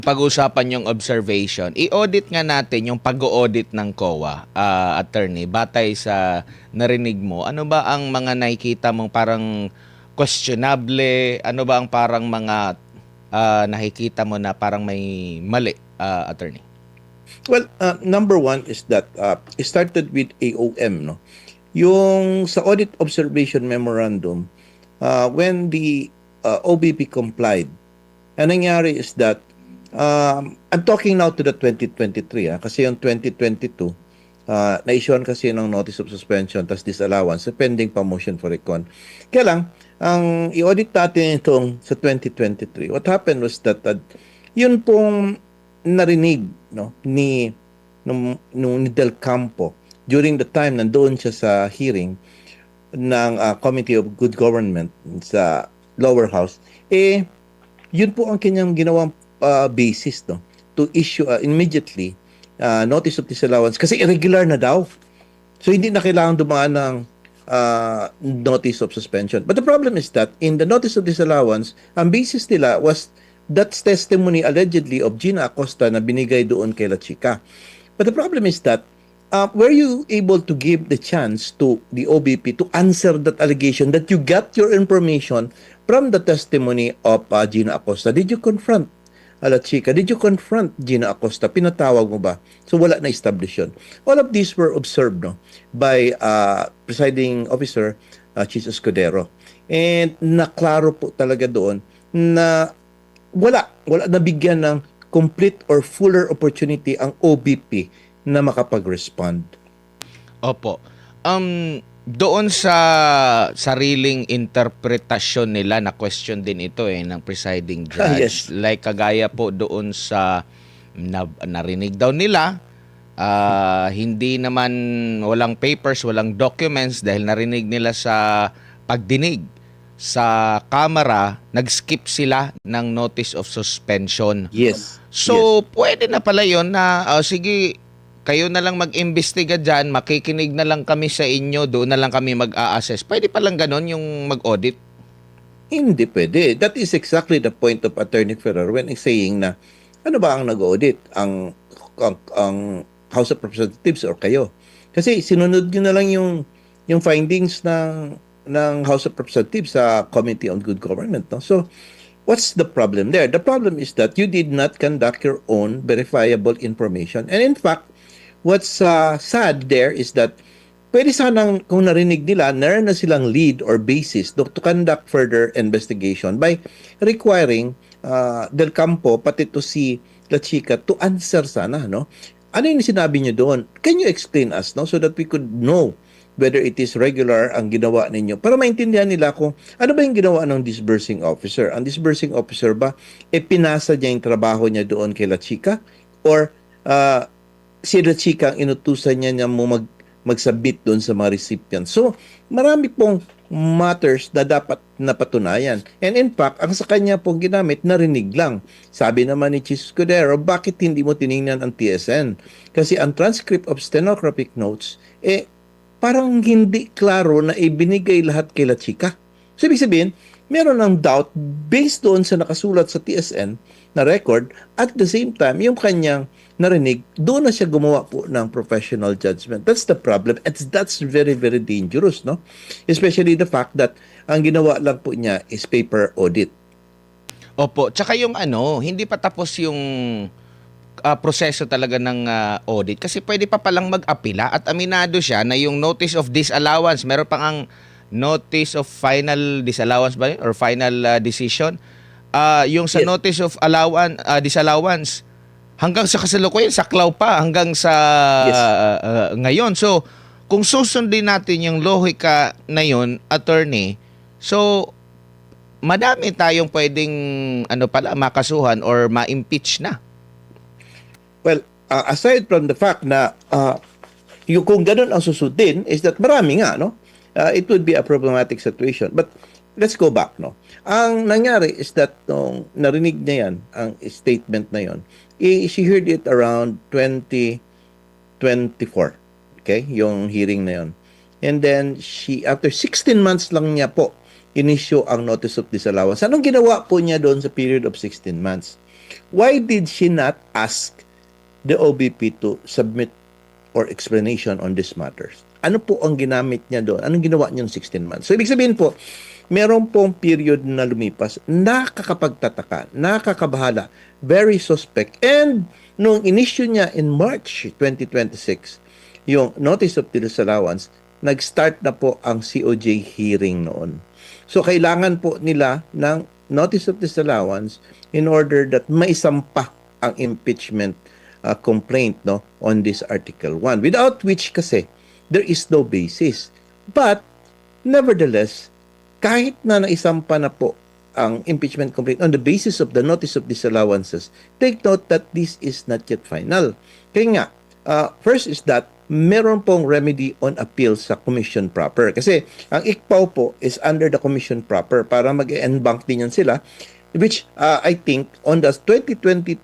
pag-usapan yung observation, i-audit nga natin yung pag-audit ng COA, attorney, batay sa narinig mo. Ano ba ang mga nakikita mong parang questionable? Ano ba ang parang mga nakikita mo na parang may mali, attorney? Well, number one is that it started with AOM, no? Yung sa Audit Observation Memorandum, when the OBP complied, ang nangyari is that, I'm talking now to the 2023, kasi yung 2022, na-issuean kasi ng notice of suspension tas disallowance pending pa motion for recon. Kaya lang, ang i-audit natin itong sa 2023, what happened was that yun pong narinig, no, ni Del Campo during the time nandoon siya sa hearing ng Committee of Good Government sa lower house, yun po ang kanyang ginawang basis, no, to issue immediately notice of disallowance kasi irregular na daw. So hindi na kailangan dumaan ng notice of suspension. But the problem is that in the notice of disallowance, ang basis nila was that testimony allegedly of Gina Acosta na binigay doon kay La Chica. But the problem is that were you able to give the chance to the OBP to answer that allegation that you got your information from the testimony of Gina Acosta? Did you confront La Chica? Did you confront Gina Acosta? Pinatawag mo ba? So wala na establish yun. All of these were observed, no, by presiding officer Chis Escudero. And naklaro po talaga doon na wala nabigyan ng complete or fuller opportunity ang OBP na makapag-respond. Opo. Doon sa sariling interpretasyon nila na question din ito ng presiding judge. Yes. Like kagaya po doon sa narinig daw nila, hindi naman walang papers, walang documents dahil narinig nila sa pagdinig sa camera, nag-skip sila ng notice of suspension. Yes. So, pwede na pala yun na, sige, kayo na lang mag-imbestiga dyan, makikinig na lang kami sa inyo, doon na lang kami mag-a-assess. Pwede palang ganon yung mag-audit? Hindi pwede. That is exactly the point of Attorney Ferrer when he's saying na ano ba ang nag-audit? Ang House of Representatives or kayo? Kasi sinunod nyo na lang yung findings ng House of Representatives sa Committee on Good Government. No? So, what's the problem there? The problem is that you did not conduct your own verifiable information. And in fact, what's sad there is that pwede sanang kung narinig nila, meron na silang lead or basis to conduct further investigation by requiring Del Campo, pati to si La Chica, to answer sana, no? Ano yung sinabi niyo doon? Can you explain us, no? So that we could know whether it is regular ang ginawa ninyo para maintindihan nila kung ano ba yung ginawa ng disbursing officer. Ang disbursing officer ba, pinasa niya yung trabaho niya doon kay La Chica? Or si La Chica ang inutusan niya mag-submit doon sa mga recipients. So, marami pong matters na dapat napatunayan. And in fact, ang sa kanya pong ginamit, narinig lang. Sabi naman ni Chis Escudero, bakit hindi mo tiningnan ang TSN? Kasi ang transcript of stenographic notes, parang hindi klaro na ibinigay lahat kay La Chica. So, ibig sabihin, meron ng doubt based doon sa nakasulat sa TSN na record at the same time, yung kanyang narinig, doon na siya gumawa po ng professional judgment. That's the problem. That's very, very dangerous, no? Especially the fact that ang ginawa lang po niya is paper audit. Opo. Tsaka yung hindi pa tapos yung proseso talaga ng audit kasi pwede pa palang mag-apila at aminado siya na yung notice of disallowance, meron pang ang notice of final disallowance ba yun? Or final decision. Yung sa Yes. notice of disallowance, hanggang sa kasalukuyan, saklaw pa hanggang sa ngayon. So, kung susundin natin yung lohika na yun, attorney, so, madami tayong pwedeng makasuhan or ma-impeach na. Well, aside from the fact na yung kung ganun ang susundin is that marami nga, no? It would be a problematic situation. But let's go back, no? Ang nangyari is that nung narinig niya yan, ang statement na yon, she heard it around 2024. Okay? Yung hearing na yon. And then, after 16 months lang niya po, inisyo ang notice of disallowance. Anong ginawa po niya doon sa period of 16 months? why did she not ask the OBP to submit or explanation on these matters? Ano po ang ginamit niya doon? Anong ginawa niya ng 16 months? So, ibig sabihin po, meron pong period na lumipas, nakakapagtataka, nakakabahala, very suspect. And nung inisyu niya in March 2026, yung Notice of Disallowance, nag-start na po ang COJ hearing noon. So, kailangan po nila ng Notice of Disallowance in order that maisampa ang impeachment complaint no on this Article 1. Without which kasi, there is no basis. But, nevertheless, kahit na naisampa na po ang impeachment complaint on the basis of the Notice of Disallowances, take note that this is not yet final. Kaya nga, first is that meron pong remedy on appeal sa commission proper. Kasi ang ICPAW po is under the commission proper para mag-en-bank din yan sila, which I think on the 2023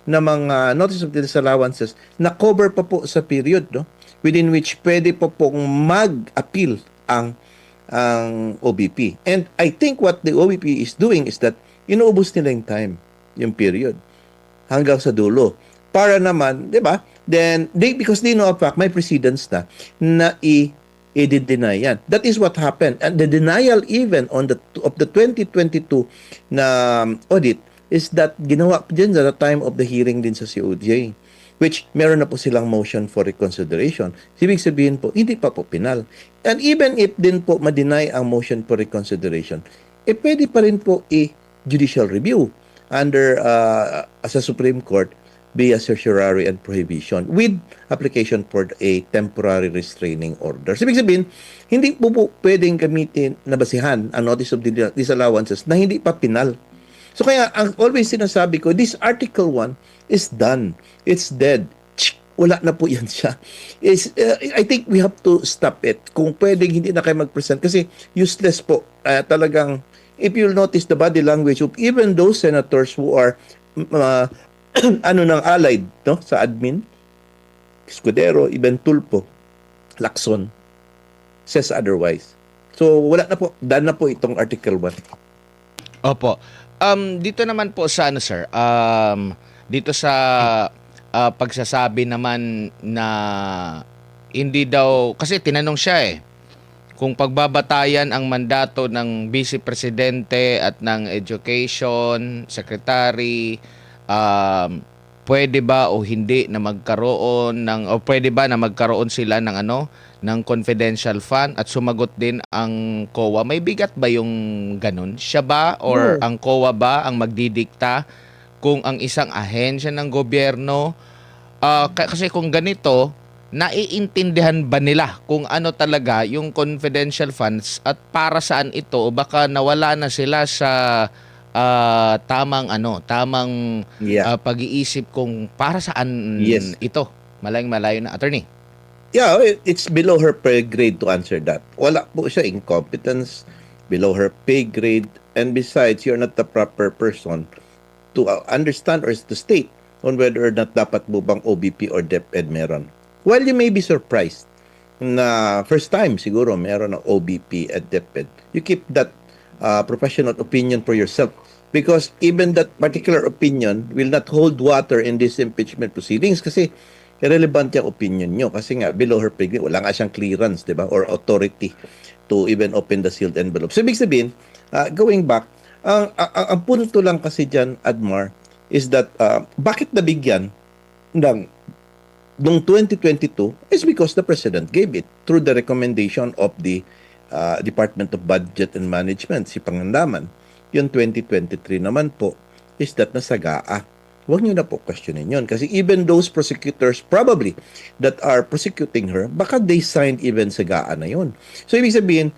na mga Notice of Disallowances na cover pa po sa period no within which pwede po pong mag-appeal ang OBP. And I think what the OBP is doing is that inuubos nila yung time, yung period, hanggang sa dulo. Para naman, di ba? Then, because they know of fact, may precedents na i-deny yan. That is what happened. And the denial even on the 2022 na audit is that ginawa dyan sa time of the hearing din sa COJ, which meron na po silang motion for reconsideration. Ibig sabihin po, hindi pa po pinal. And even if din po ma-deny ang motion for reconsideration, pwede pa rin po judicial review under sa Supreme Court via certiorari and prohibition with application for a temporary restraining order. So, ibig sabihin, hindi po pwedeng gamitin na basihan ang Notice of Disallowances na hindi pa pinal. So, kaya ang always sinasabi ko, this Article 1 is done. It's dead. Wala na po yan siya. I think we have to stop it. Kung pwedeng hindi na kayo mag-present kasi useless po. Talagang, if you'll notice the body language of even those senators who are nang allied no, sa admin, Escudero, even Tulfo, Lacson, says otherwise. So, wala na po. Done na po itong Article 1. Opo. Dito naman po sa ano sir, dito sa pagsasabi naman na hindi daw, kasi tinanong siya kung pagbabatayan ang mandato ng Vice Presidente at ng Education Secretary, pwede ba o hindi na magkaroon o pwede ba na magkaroon sila ng ng confidential fund, at sumagot din ang COA. May bigat ba yung ganun? Siya ba or ang COA ba ang magdidikta kung ang isang ahensya ng gobyerno, kasi kung ganito, naiintindihan ba nila kung ano talaga yung confidential funds at para saan ito, o baka nawala na sila sa tamang pag-iisip kung para saan ito. Malayong-malayo na, attorney. Yeah, it's below her pay grade to answer that. Wala po siya, incompetence, below her pay grade, and besides, you're not the proper person to understand or to state on whether or not dapat mo bang OBP or DepEd meron. While you may be surprised na first time siguro meron ng OBP at DepEd, you keep that professional opinion for yourself, because even that particular opinion will not hold water in this impeachment proceedings kasi irrelevant yung opinion nyo kasi nga below her pay grade, wala nga siyang clearance, di ba, or authority to even open the sealed envelope. So, ibig sabihin, going back, ang punto lang kasi dyan, Admar, is that bakit nabigyan ng noong 2022 is because the President gave it through the recommendation of the Department of Budget and Management, si Pangandaman. Yung 2023 naman po is that nasagaa. Huwag niyo na po questionin yun. Kasi even those prosecutors probably that are prosecuting her, baka they signed even sagaan na yun. So, ibig sabihin,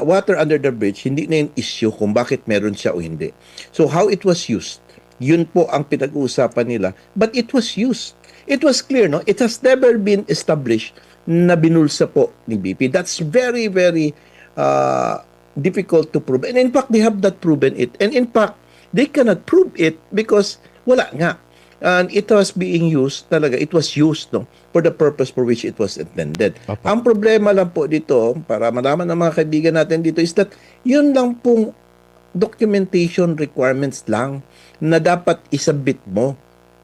water under the bridge, hindi na yung issue kung bakit meron siya o hindi. So, how it was used, yun po ang pinag-uusapan nila. But it was used. It was clear, no? It has never been established na binulsa po ni BP. That's very, very difficult to prove. And in fact, they have not proven it. And in fact, they cannot prove it because wala nga. And it was being used talaga. It was used for the purpose for which it was intended. Papa. Ang problema lang po dito, para malaman ng mga kaibigan natin dito, is that yun lang pong documentation requirements lang na dapat isabit mo.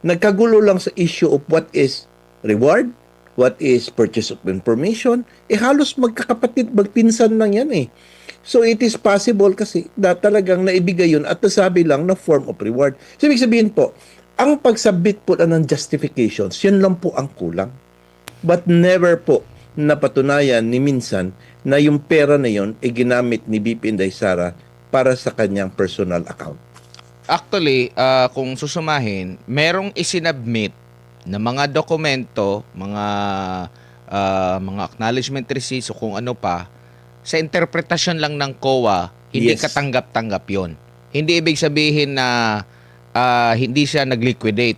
Nagkagulo lang sa issue of what is reward, what is purchase of information. Halos magkakapatid, magpinsan lang yan eh. So it is possible kasi na talagang naibigay yun at nasabi lang na form of reward. So ibig sabihin po, ang pagsabit po ng justifications, yun lang po ang kulang. But never po napatunayan ni minsan na yung pera na yun ay ginamit ni BP Inday Sara para sa kanyang personal account. Actually, kung susumahin, merong isinabmit na mga dokumento, mga acknowledgement receipts o kung ano pa, sa interpretasyon lang ng COA, hindi Yes. katanggap-tanggap yon. Hindi ibig sabihin na hindi siya nag-liquidate.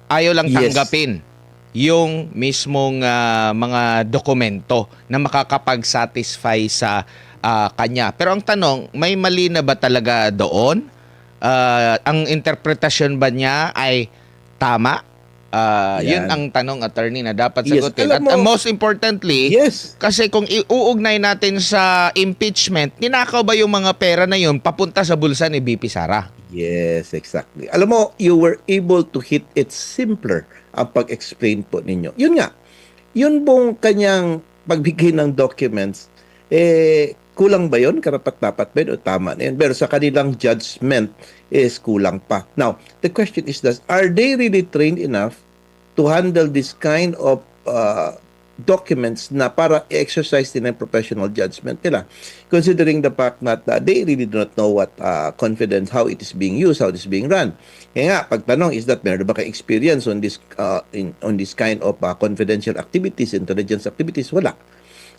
Ayaw lang Yes. tanggapin yung mismong mga dokumento na makakapag-satisfy sa kanya. Pero ang tanong, may mali na ba talaga doon? Ang interpretasyon ba niya ay tama? Yun Yan. ang tanong, attorney, na dapat Yes. sagutin. Alam At mo- most importantly, Yes. kasi kung iuugnay natin sa impeachment, ninakaw ba yung mga pera na yun papunta sa bulsa ni BP Sara? Yes, exactly. Alam mo, you were able to hit it simpler ang pag-explain po ninyo. Yun nga, yun pong kanyang pagbigay ng documents, kulang ba yun? Karapat-dapat ba yun? O tama na yun? Pero sa kanilang judgment is kulang pa. Now, the question is this, are they really trained enough to handle this kind of documents na para i-exercise din ang professional judgment nila? Considering the fact that they really do not know what confidence, how it is being used, how it is being run. Kaya nga, pagtanong is that meron ba kayo experience on this on this kind of confidential activities, intelligence activities? Wala.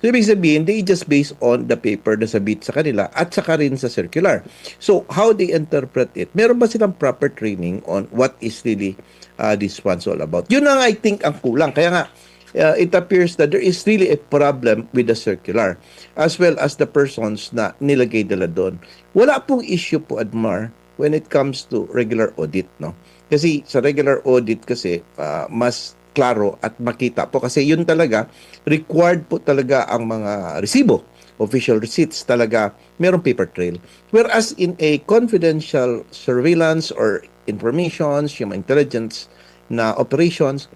So, ibig sabihin, they just based on the paper na sabit sa kanila at saka rin sa circular. So, how they interpret it? Meron ba silang proper training on what is really this one's all about? Yun ang I think ang kulang. Kaya nga, it appears that there is really a problem with the circular as well as the persons na nilagay nila doon. Wala pong issue po, Admar, when it comes to regular audit, no? Kasi sa regular audit kasi mas klaro at makita po kasi yun talaga required po talaga ang mga resibo, official receipts talaga merong paper trail. Whereas in a confidential surveillance or informations, yung intelligence na operations,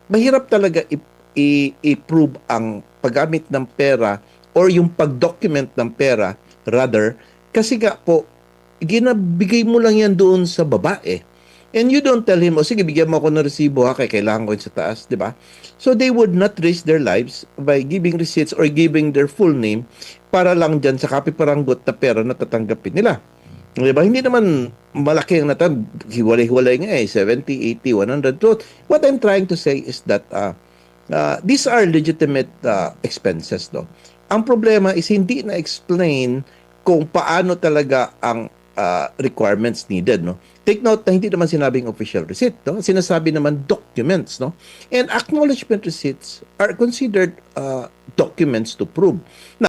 mahirap talaga i-prove ang paggamit ng pera or yung pag-document ng pera rather kasi nga po ginabigay mo lang yan doon sa babae. And you don't tell him, sige, bigyan mo ako ng resibo ha, kaya kailangan ko yun sa taas, di ba? So they would not risk their lives by giving receipts or giving their full name para lang dyan sa kapiparanggot na pera na tatanggapin nila. Di ba? Hindi naman malaki ang hiwalay-hiwalay nga 70, 80, 100. So what I'm trying to say is that these are legitimate expenses. No? Ang problema is hindi na-explain kung paano talaga ang requirements needed, no? Take note na hindi naman sinabing official receipt, no? Sinasabi naman documents, no? And acknowledgement receipts are considered documents to prove. Now,